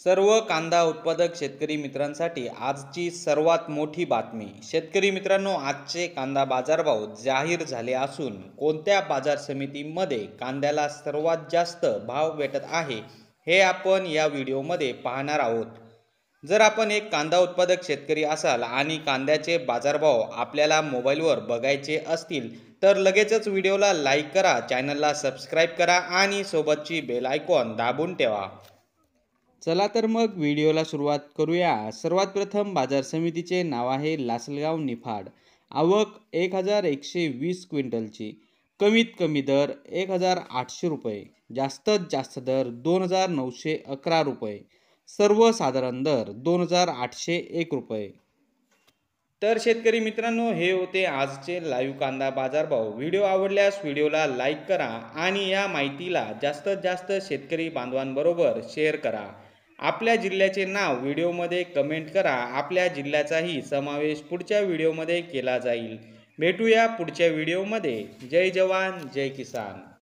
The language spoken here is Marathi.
सर्व कांदा उत्पादक शेतकरी मित्रांसाठी आजची सर्वात मोठी बातमी। शेतकरी मित्रांनो, आजचे कांदा बाजारभाव जाहीर झाले असून कोणत्या बाजार समितीमध्ये कांद्याला सर्वात जास्त भाव भेटत आहे हे आपण या व्हिडिओमध्ये पाहणार आहोत। जर आपण एक कांदा उत्पादक शेतकरी असाल आणि कांद्याचे बाजारभाव आपल्याला मोबाईलवर बघायचे असतील तर लगेचच व्हिडिओला लाईक करा, चॅनलला सबस्क्राईब करा आणि सोबतची बेल आयकॉन दाबून ठेवा। चला तर मग व्हिडिओला सुरुवात करूया। सर्वात प्रथम बाजार समितीचे नाव आहे लासलगाव निफाड। आवक 1120 क्विंटलची। कमीत कमी दर 1800 रुपये, जास्तीत जास्त दर 2911 रुपये, सर्वसाधारण दर 2801 रुपये। तर शेतकरी मित्रांनो, हे होते आजचे लाईव्ह कांदा बाजारभाव। व्हिडिओ आवडल्यास व्हिडिओला लाईक करा आणि या माहितीला जास्तीत जास्त शेतकरी बांधवांबरोबर शेअर करा। आपल्या जिल्ह्याचे नाव व्हिडिओमध्ये कमेंट करा, आपल्या जिल्ह्याचाही समावेश पुढच्या व्हिडिओमध्ये केला जाईल। भेटूया पुढच्या व्हिडिओमध्ये। जय जवान जय किसान।